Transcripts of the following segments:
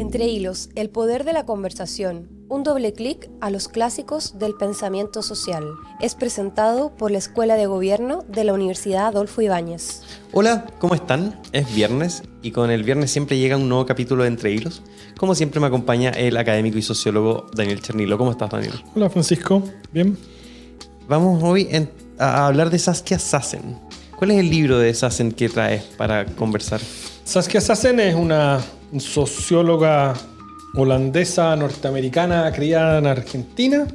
Entre hilos, el poder de la conversación, un doble clic a los clásicos del pensamiento social. Es presentado por la Escuela de Gobierno de la Universidad Adolfo Ibáñez. Hola, ¿cómo están? Es viernes y con el viernes siempre llega un nuevo capítulo de Entre Hilos. Como siempre me acompaña el académico y sociólogo Daniel Chernilo. ¿Cómo estás, Daniel? Hola, Francisco. ¿Bien? Vamos hoy a hablar de Saskia Sassen. ¿Cuál es el libro de Sassen que traes para conversar? Saskia Sassen es una socióloga holandesa norteamericana criada en Argentina.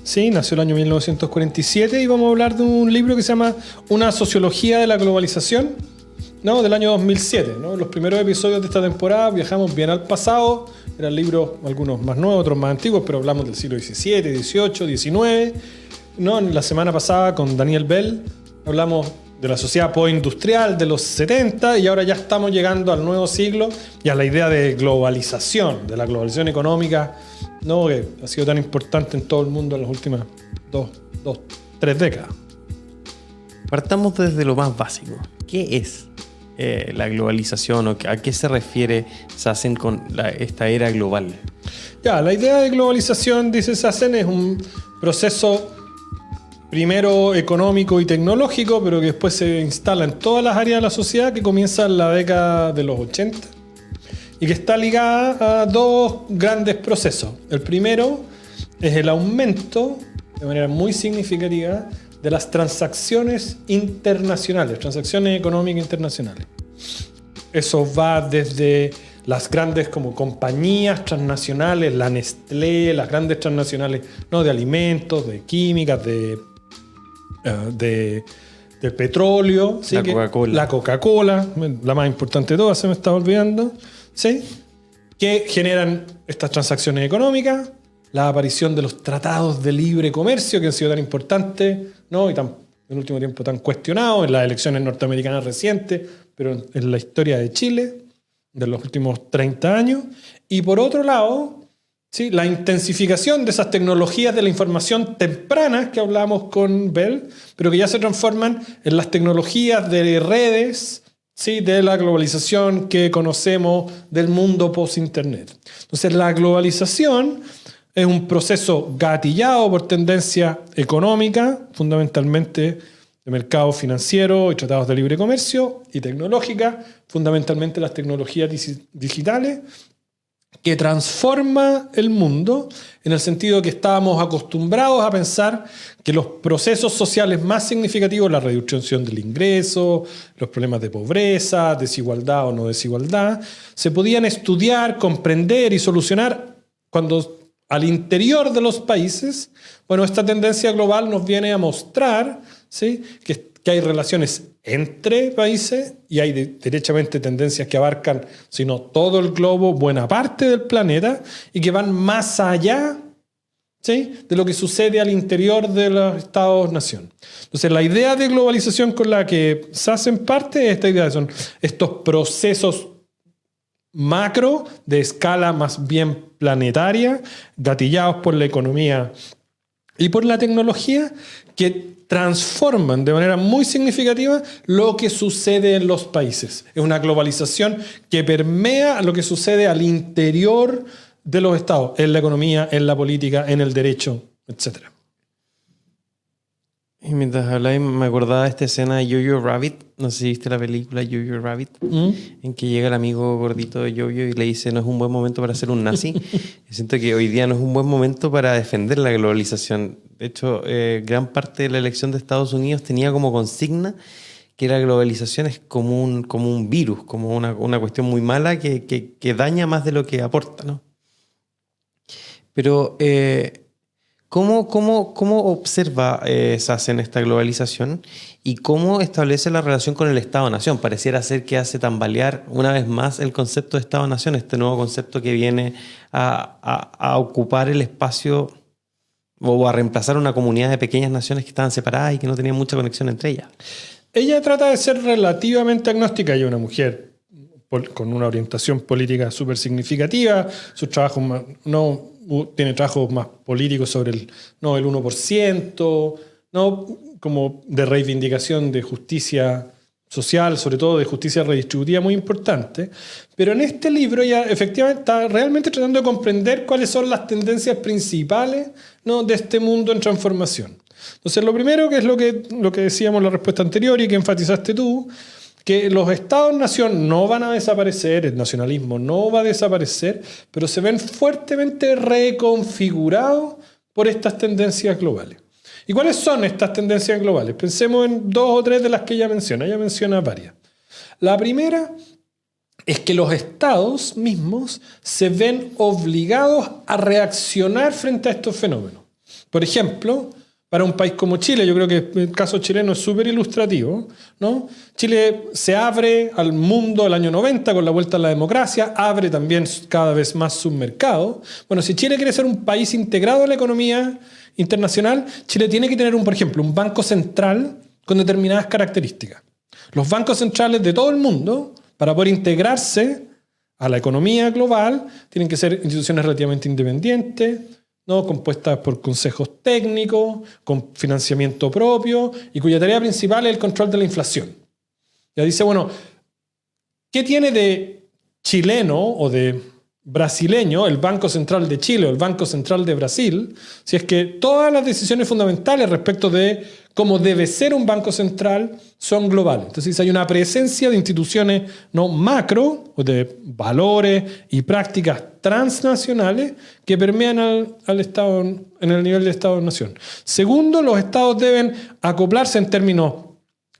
Sí, nació el año 1947 y vamos a hablar de un libro que se llama Una sociología de la globalización, ¿no? Del año 2007. ¿no? Los primeros episodios de esta temporada viajamos bien al pasado. Eran libros, algunos más nuevos, otros más antiguos, pero hablamos del siglo XVII, XVIII, XIX. ¿no? La semana pasada con Daniel Bell hablamos de la sociedad postindustrial de los 70 y ahora ya estamos llegando al nuevo siglo y a la idea de globalización, de la globalización económica, ¿no? que ha sido tan importante en todo el mundo en las últimas tres décadas. Partamos desde lo más básico. ¿Qué es la globalización o a qué se refiere Sassen con esta era global? Ya, la idea de globalización, dice Sassen, es un proceso primero económico y tecnológico, pero que después se instala en todas las áreas de la sociedad, que comienza en la década de los 80 y que está ligada a dos grandes procesos. El primero es el aumento, de manera muy significativa, de las transacciones internacionales, transacciones económicas internacionales. Eso va desde las grandes como compañías transnacionales, la Nestlé, las grandes transnacionales, ¿no? de alimentos, de químicas, de petróleo, ¿sí? La Coca-Cola, la más importante de todas, se me está olvidando, ¿sí? que generan estas transacciones económicas, la aparición de los tratados de libre comercio que han sido tan importantes, ¿no? y en el último tiempo tan cuestionados en las elecciones norteamericanas recientes, pero en la historia de Chile de los últimos 30 años. Y por otro lado, ¿sí? la intensificación de esas tecnologías de la información tempranas que hablábamos con Bell, pero que ya se transforman en las tecnologías de redes, ¿sí? de la globalización que conocemos del mundo post-internet. Entonces la globalización es un proceso gatillado por tendencia económica, fundamentalmente de mercado financiero y tratados de libre comercio, y tecnológica, fundamentalmente las tecnologías digitales, que transforma el mundo en el sentido que estábamos acostumbrados a pensar que los procesos sociales más significativos, la reducción del ingreso, los problemas de pobreza, desigualdad o no desigualdad, se podían estudiar, comprender y solucionar cuando al interior de los países. Bueno, esta tendencia global nos viene a mostrar, ¿sí? que hay relaciones entre países y hay derechamente tendencias que abarcan, si no todo el globo, buena parte del planeta y que van más allá, ¿sí? de lo que sucede al interior de los Estados-nación. Entonces, la idea de globalización con la que Sassen parte es esta idea, son estos procesos macro de escala más bien planetaria, gatillados por la economía y por la tecnología, que transforman de manera muy significativa lo que sucede en los países. Es una globalización que permea lo que sucede al interior de los estados, en la economía, en la política, en el derecho, etc. Y mientras hablaba me acordaba de esta escena de Jojo Rabbit. No sé si viste la película Jojo Rabbit, en que llega el amigo gordito de Jojo y le dice no es un buen momento para ser un nazi. Y siento que hoy día no es un buen momento para defender la globalización. De hecho, gran parte de la elección de Estados Unidos tenía como consigna que la globalización es como un virus, como una cuestión muy mala que daña más de lo que aporta, ¿no? Pero ¿cómo observa Sassen esta globalización y cómo establece la relación con el Estado-Nación? Pareciera ser que hace tambalear una vez más el concepto de Estado-Nación, este nuevo concepto que viene a ocupar el espacio o a reemplazar una comunidad de pequeñas naciones que estaban separadas y que no tenían mucha conexión entre ellas. Ella trata de ser relativamente agnóstica. Ella es una mujer con una orientación política súper significativa. Sus trabajos tiene trabajos más políticos sobre el 1%, ¿no? como de reivindicación de justicia social, sobre todo de justicia redistributiva, muy importante. Pero en este libro ya efectivamente está realmente tratando de comprender cuáles son las tendencias principales, ¿no?, de este mundo en transformación. Entonces, lo primero, que es lo que decíamos en la respuesta anterior y que enfatizaste tú, que los estados-nación no van a desaparecer, el nacionalismo no va a desaparecer, pero se ven fuertemente reconfigurados por estas tendencias globales. ¿Y cuáles son estas tendencias globales? Pensemos en 2 o 3 de las que ella menciona varias. La primera es que los estados mismos se ven obligados a reaccionar frente a estos fenómenos. Por ejemplo, para un país como Chile, yo creo que el caso chileno es súper ilustrativo, ¿no? Chile se abre al mundo el año 90 con la vuelta a la democracia, abre también cada vez más sus mercados. Bueno, si Chile quiere ser un país integrado en la economía internacional, Chile tiene que tener, por ejemplo, un banco central con determinadas características. Los bancos centrales de todo el mundo, para poder integrarse a la economía global, tienen que ser instituciones relativamente independientes, ¿no?, compuestas por consejos técnicos, con financiamiento propio y cuya tarea principal es el control de la inflación. Ya dice, bueno, ¿qué tiene de chileno o de brasileño el Banco Central de Chile o el Banco Central de Brasil, si es que todas las decisiones fundamentales respecto de cómo debe ser un banco central son globales? Entonces hay una presencia de instituciones no macro, o de valores y prácticas transnacionales que permean al Estado, en el nivel de Estado-nación. Segundo, los estados deben acoplarse en términos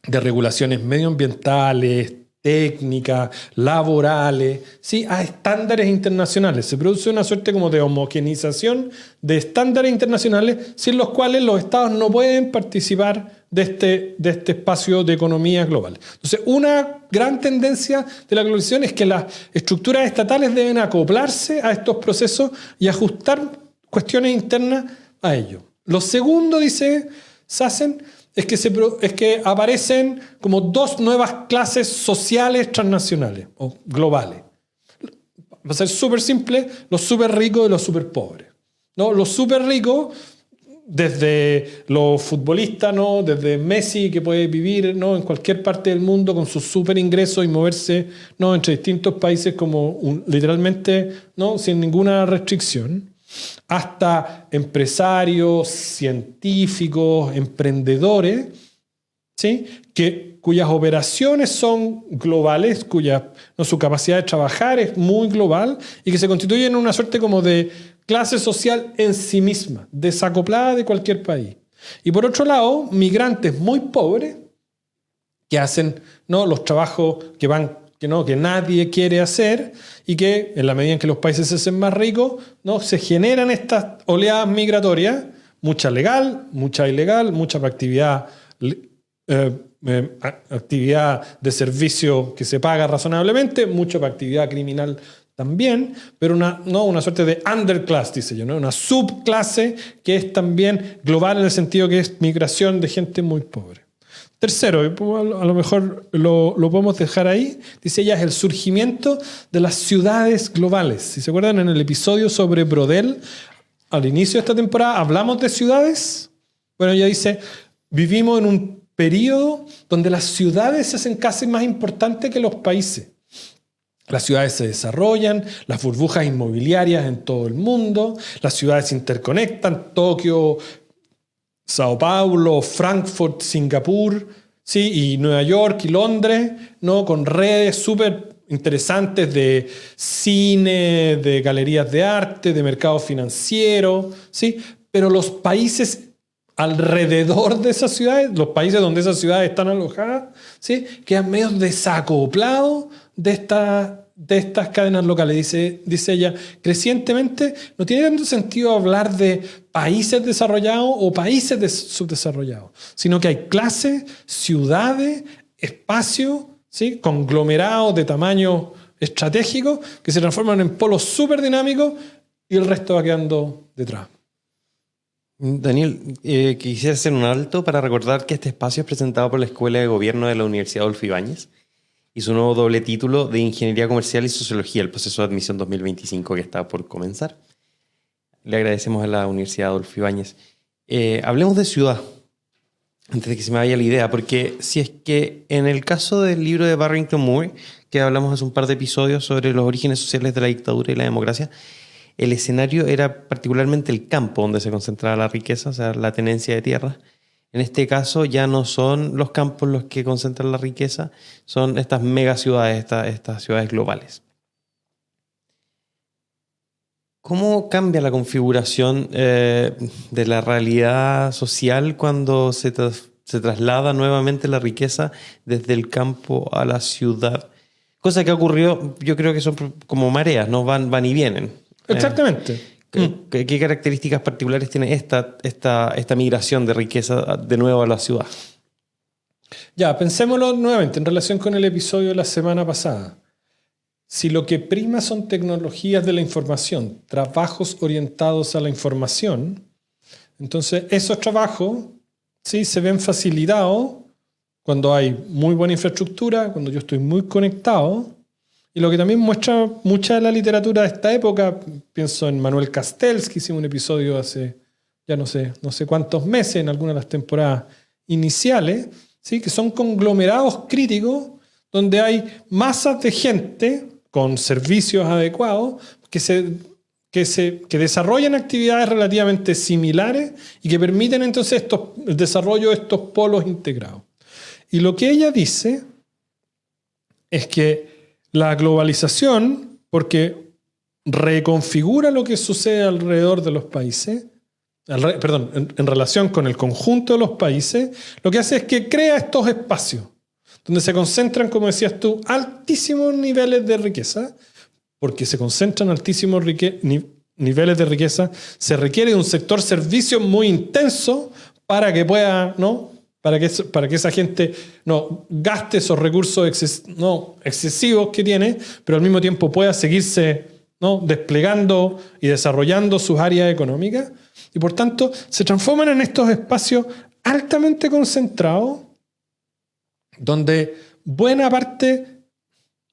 de regulaciones medioambientales, técnicas, laborales, ¿sí?, a estándares internacionales. Se produce una suerte como de homogeneización de estándares internacionales sin los cuales los estados no pueden participar de este espacio de economía global. Entonces, una gran tendencia de la globalización es que las estructuras estatales deben acoplarse a estos procesos y ajustar cuestiones internas a ello. Lo segundo, dice Sassen, es que aparecen como 2 nuevas clases sociales transnacionales o globales. Va a ser súper simple, los súper ricos y los súper pobres, ¿no? Los súper ricos, desde los futbolistas, ¿no?, desde Messi, que puede vivir, ¿no?, en cualquier parte del mundo con sus súper ingresos y moverse, ¿no?, entre distintos países como literalmente, ¿no?, sin ninguna restricción, hasta empresarios, científicos, emprendedores, ¿sí?, cuyas operaciones son globales, su capacidad de trabajar es muy global y que se constituyen en una suerte como de clase social en sí misma, desacoplada de cualquier país. Y por otro lado, migrantes muy pobres que hacen, ¿no?, los trabajos que nadie quiere hacer y que en la medida en que los países se hacen más ricos, ¿no?, se generan estas oleadas migratorias, mucha legal, mucha ilegal, mucha para actividad de servicio que se paga razonablemente, mucha para actividad criminal también, pero una suerte de underclass, dice yo, ¿no?, una subclase que es también global en el sentido que es migración de gente muy pobre. Tercero, a lo mejor lo podemos dejar ahí, dice ella, es el surgimiento de las ciudades globales. Si se acuerdan, en el episodio sobre Brodel, al inicio de esta temporada, hablamos de ciudades. Bueno, ella dice, vivimos en un periodo donde las ciudades se hacen casi más importantes que los países. Las ciudades se desarrollan, las burbujas inmobiliarias en todo el mundo, las ciudades se interconectan, Tokio, Sao Paulo, Frankfurt, Singapur, ¿sí?, y Nueva York y Londres, ¿no?, con redes súper interesantes de cine, de galerías de arte, de mercado financiero, ¿sí? Pero los países alrededor de esas ciudades, los países donde esas ciudades están alojadas, ¿sí?, quedan medio desacoplados de estas cadenas locales. Dice ella, crecientemente no tiene tanto sentido hablar de países desarrollados o países subdesarrollados, sino que hay clases, ciudades, espacios, ¿sí?, conglomerados de tamaño estratégico que se transforman en polos súper dinámicos y el resto va quedando detrás. Daniel, quisiera hacer un alto para recordar que este espacio es presentado por la Escuela de Gobierno de la Universidad Adolfo Ibáñez y su nuevo doble título de Ingeniería Comercial y Sociología, el proceso de admisión 2025 que está por comenzar. Le agradecemos a la Universidad Adolfo Ibáñez. Hablemos de ciudad. antes de que se me vaya la idea, porque si es que en el caso del libro de Barrington Moore, que hablamos hace un par de episodios sobre los orígenes sociales de la dictadura y la democracia, el escenario era particularmente el campo donde se concentraba la riqueza, o sea, la tenencia de tierras. En este caso ya no son los campos los que concentran la riqueza, son estas megaciudades, estas ciudades globales. ¿Cómo cambia la configuración de la realidad social cuando se traslada nuevamente la riqueza desde el campo a la ciudad? Cosa que ha ocurrido, yo creo que son como mareas, ¿no? Van y vienen. Exactamente. ¿Qué características particulares tiene esta migración de riqueza de nuevo a la ciudad? Ya, pensémoslo nuevamente en relación con el episodio de la semana pasada. Si lo que prima son tecnologías de la información, trabajos orientados a la información, entonces esos trabajos sí se ven facilitados cuando hay muy buena infraestructura, cuando yo estoy muy conectado. Y lo que también muestra mucha de la literatura de esta época, pienso en Manuel Castells, que hicimos un episodio hace ya no sé cuántos meses, en alguna de las temporadas iniciales, ¿sí? Que son conglomerados críticos donde hay masas de gente con servicios adecuados que desarrollan actividades relativamente similares y que permiten entonces el desarrollo de estos polos integrados. Y lo que ella dice es que la globalización, porque reconfigura lo que sucede alrededor de los países, en relación con el conjunto de los países, lo que hace es que crea estos espacios donde se concentran, como decías tú, altísimos niveles de riqueza. Porque se concentran altísimos niveles de riqueza, se requiere un sector servicios muy intenso para que pueda, ¿no? Para que esa gente no gaste esos recursos excesivos que tiene, pero al mismo tiempo pueda seguirse, ¿no? Desplegando y desarrollando sus áreas económicas. Y por tanto, se transforman en estos espacios altamente concentrados, donde buena parte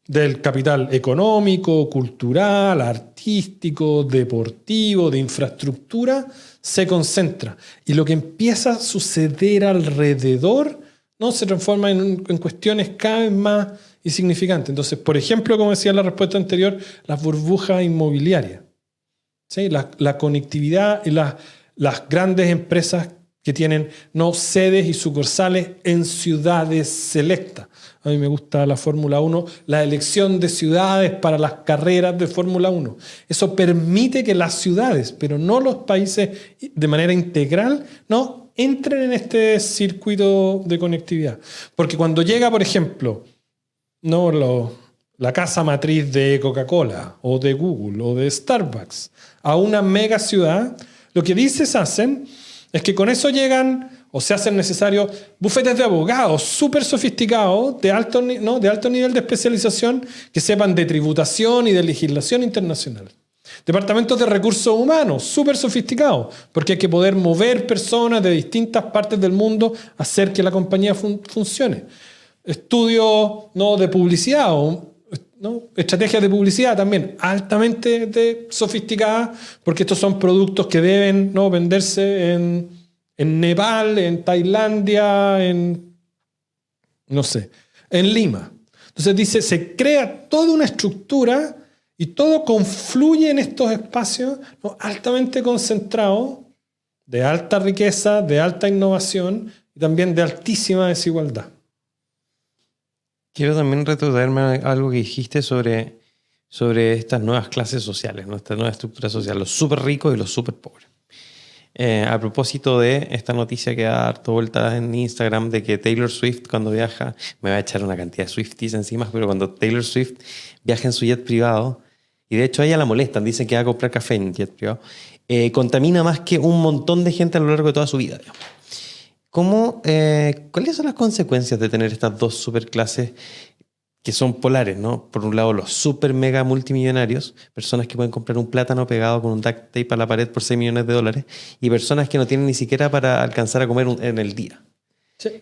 del capital económico, cultural, artístico, deportivo, de infraestructura, se concentra. Y lo que empieza a suceder alrededor, ¿no? Se transforma en cuestiones cada vez más insignificantes. Entonces, por ejemplo, como decía en la respuesta anterior, las burbujas inmobiliarias, ¿sí? La conectividad y las grandes empresas que tienen sedes y sucursales en ciudades selectas. A mí me gusta la Fórmula 1, la elección de ciudades para las carreras de Fórmula 1. Eso permite que las ciudades, pero no los países de manera integral, entren en este circuito de conectividad. Porque cuando llega, por ejemplo, la casa matriz de Coca-Cola o de Google o de Starbucks a una mega ciudad, lo que hacen es que con eso llegan o se hacen necesarios bufetes de abogados súper sofisticados, de alto nivel de especialización, que sepan de tributación y de legislación internacional. Departamentos de recursos humanos súper sofisticados, porque hay que poder mover personas de distintas partes del mundo a hacer que la compañía funcione. Estudios de publicidad, estrategias de publicidad también altamente sofisticadas, porque estos son productos que deben venderse en Nepal, en Tailandia, en Lima. Entonces dice, se crea toda una estructura y todo confluye en estos espacios altamente concentrados, de alta riqueza, de alta innovación y también de altísima desigualdad. Quiero también retrotraerme a algo que dijiste sobre estas nuevas clases sociales, esta nueva estructura social, los súper ricos y los súper pobres. A propósito de esta noticia que da harto vueltas en Instagram de que Taylor Swift cuando viaja, me va a echar una cantidad de Swifties encima, pero cuando Taylor Swift viaja en su jet privado, y de hecho a ella la molestan, dicen que va a comprar café en jet privado, contamina más que un montón de gente a lo largo de toda su vida. ¿Cuáles son las consecuencias de tener estas dos superclases que son polares, ¿no? Por un lado, los super mega multimillonarios, personas que pueden comprar un plátano pegado con un duct tape a la pared por $6 millones, y personas que no tienen ni siquiera para alcanzar a comer en el día. Sí.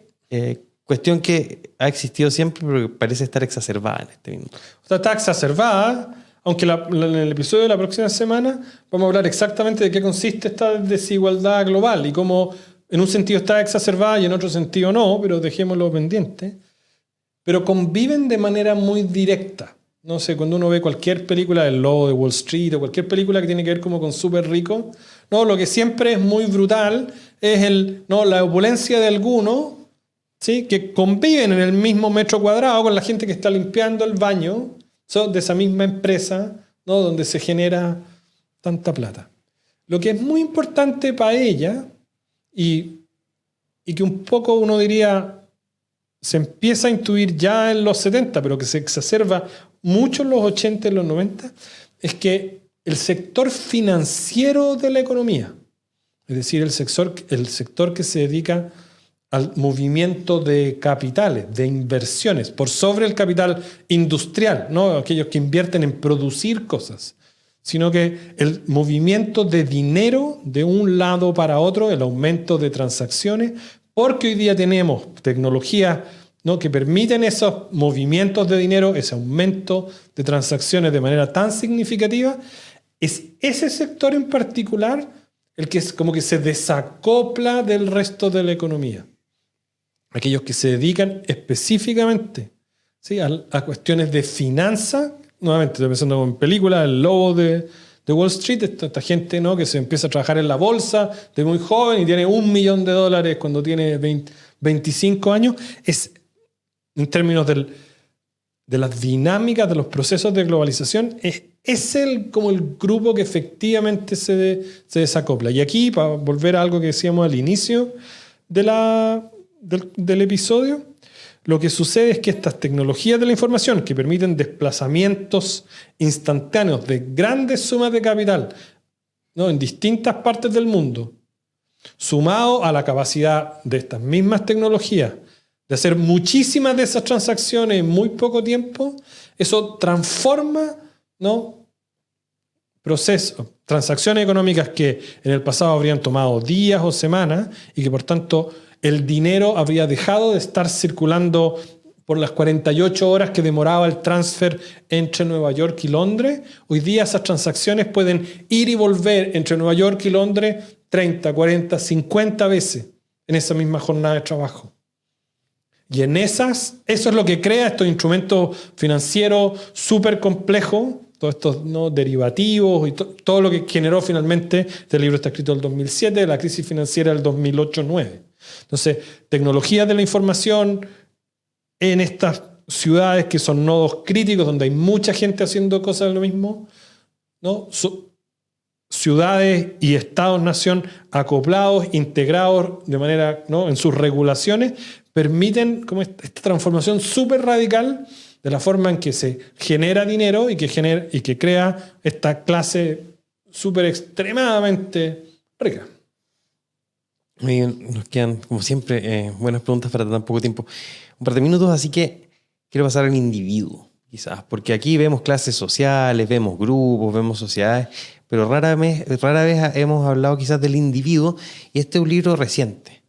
Cuestión que ha existido siempre, pero que parece estar exacerbada en este minuto. O sea, está exacerbada, aunque en el episodio de la próxima semana vamos a hablar exactamente de qué consiste esta desigualdad global y cómo en un sentido está exacerbada y en otro sentido no, pero dejémoslo pendiente, pero conviven de manera muy directa. No sé, cuando uno ve cualquier película del Lobo de Wall Street o cualquier película que tiene que ver como con súper rico, no, lo que siempre es muy brutal es la opulencia de algunos, ¿sí? Que conviven en el mismo metro cuadrado con la gente que está limpiando el baño, de esa misma empresa, ¿no? Donde se genera tanta plata. Lo que es muy importante para ella y que un poco uno diría se empieza a intuir ya en los 70, pero que se exacerba mucho en los 80 y en los 90, es que el sector financiero de la economía, es decir, el sector que se dedica al movimiento de capitales, de inversiones, por sobre el capital industrial, no aquellos que invierten en producir cosas, sino que el movimiento de dinero de un lado para otro, el aumento de transacciones, porque hoy día tenemos tecnologías, ¿no? Que permiten esos movimientos de dinero, ese aumento de transacciones de manera tan significativa. Es ese sector en particular el que es como que se desacopla del resto de la economía. Aquellos que se dedican específicamente, ¿sí? a cuestiones de finanzas. Nuevamente estoy pensando en películas, El Lobo de Wall Street, esta gente, ¿no? Que se empieza a trabajar en la bolsa de muy joven y tiene $1 millón cuando tiene 25 años. Es, en términos de las dinámicas de los procesos de globalización, es como el grupo que efectivamente se desacopla. Y aquí, para volver a algo que decíamos al inicio del episodio, lo que sucede es que estas tecnologías de la información que permiten desplazamientos instantáneos de grandes sumas de capital, ¿no? En distintas partes del mundo, sumado a la capacidad de estas mismas tecnologías de hacer muchísimas de esas transacciones en muy poco tiempo, eso transforma, ¿no? Transacciones económicas que en el pasado habrían tomado días o semanas y que por tanto el dinero habría dejado de estar circulando por las 48 horas que demoraba el transfer entre Nueva York y Londres. Hoy día esas transacciones pueden ir y volver entre Nueva York y Londres 30, 40, 50 veces en esa misma jornada de trabajo. Y eso es lo que crea estos instrumentos financieros súper complejos, todos estos, ¿no? derivativos y todo lo que generó finalmente, este libro está escrito en el 2007, la crisis financiera del 2008-2009. Entonces, tecnologías de la información en estas ciudades que son nodos críticos, donde hay mucha gente haciendo cosas de lo mismo, ¿no? Ciudades y estados-nación acoplados, integrados de manera, ¿no? en sus regulaciones, permiten como esta transformación súper radical de la forma en que se genera dinero y que crea esta clase súper extremadamente rica. Nos quedan, como siempre, buenas preguntas para tan poco tiempo. Un par de minutos, así que quiero pasar al individuo, quizás, porque aquí vemos clases sociales, vemos grupos, vemos sociedades, pero rara vez hemos hablado quizás del individuo, y este es un libro reciente.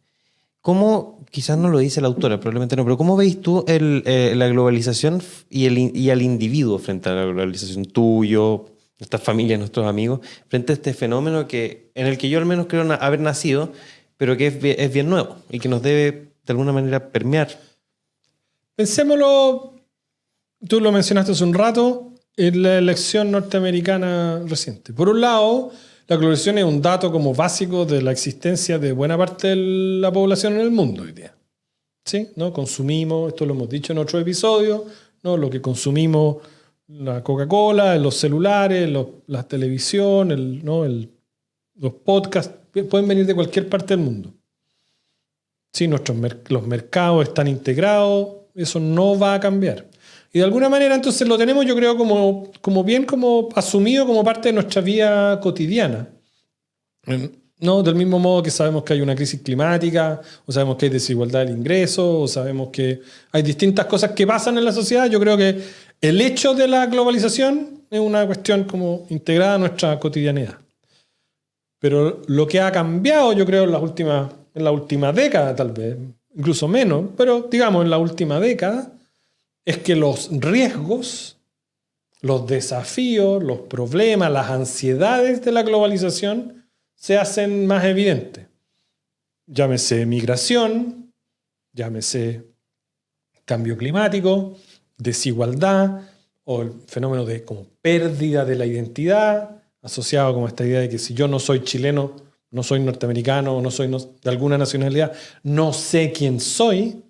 ¿Cómo, quizás no lo dice la autora, probablemente no, pero cómo veis tú la globalización y al individuo frente a la globalización tuyo, nuestras familias, nuestros amigos, frente a este fenómeno en el que yo al menos creo haber nacido, pero que es bien nuevo y que nos debe de alguna manera permear? Pensémoslo, tú lo mencionaste hace un rato, en la elección norteamericana reciente. Por un lado, la globalización es un dato como básico de la existencia de buena parte de la población en el mundo hoy día. ¿Sí? ¿No? Consumimos, esto lo hemos dicho en otro episodio, ¿no? Lo que consumimos, la Coca-Cola, los celulares, la televisión, los podcasts, pueden venir de cualquier parte del mundo. Sí, los mercados están integrados, eso no va a cambiar. Y de alguna manera entonces lo tenemos, yo creo, como bien asumido como parte de nuestra vida cotidiana. ¿No? Del mismo modo que sabemos que hay una crisis climática, o sabemos que hay desigualdad del ingreso, o sabemos que hay distintas cosas que pasan en la sociedad. Yo creo que el hecho de la globalización es una cuestión como integrada a nuestra cotidianidad. Pero lo que ha cambiado, yo creo, en la última década, tal vez, incluso menos, pero digamos en la última década, es que los riesgos, los desafíos, los problemas, las ansiedades de la globalización se hacen más evidentes. llámese migración, llámese cambio climático, desigualdad o el fenómeno de como pérdida de la identidad, asociado como a esta idea de que si yo no soy chileno, no soy norteamericano, no soy de alguna nacionalidad, no sé quién soy,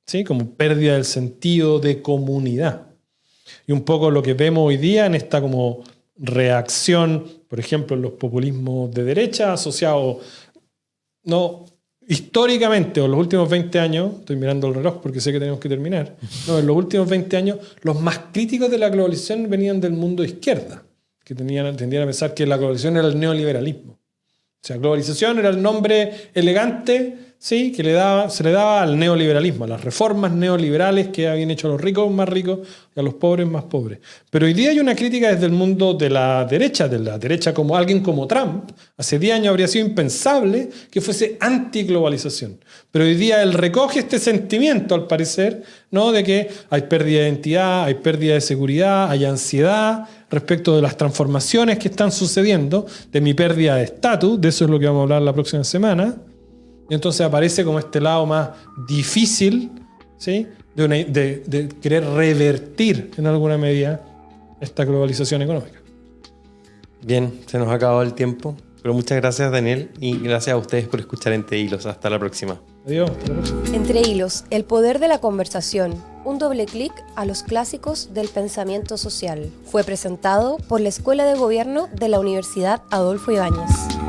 ¿sí? Como pérdida del sentido de comunidad. Y un poco lo que vemos hoy día en esta como reacción, por ejemplo, en los populismos de derecha asociados, no, históricamente, o en los últimos 20 años, estoy mirando el reloj porque sé que tenemos que terminar, no, en los últimos 20 años, los más críticos de la globalización venían del mundo de izquierda, que tendían a pensar que la globalización era el neoliberalismo. O sea, globalización era el nombre elegante, ¿sí? Que se le daba al neoliberalismo, a las reformas neoliberales que habían hecho a los ricos más ricos y a los pobres más pobres. Pero hoy día hay una crítica desde el mundo de la derecha como alguien como Trump. Hace 10 años habría sido impensable que fuese antiglobalización. Pero hoy día él recoge este sentimiento, al parecer, ¿no? De que hay pérdida de identidad, hay pérdida de seguridad, hay ansiedad respecto de las transformaciones que están sucediendo, de mi pérdida de estatus, de eso es lo que vamos a hablar la próxima semana. Y entonces aparece como este lado más difícil, ¿sí? de querer revertir en alguna medida esta globalización económica. Bien, se nos ha acabado el tiempo, pero muchas gracias, Daniel, y gracias a ustedes por escuchar Entre Hilos. Hasta la próxima. Adiós. Entre Hilos, el poder de la conversación. Un doble clic a los clásicos del pensamiento social. Fue presentado por la Escuela de Gobierno de la Universidad Adolfo Ibáñez.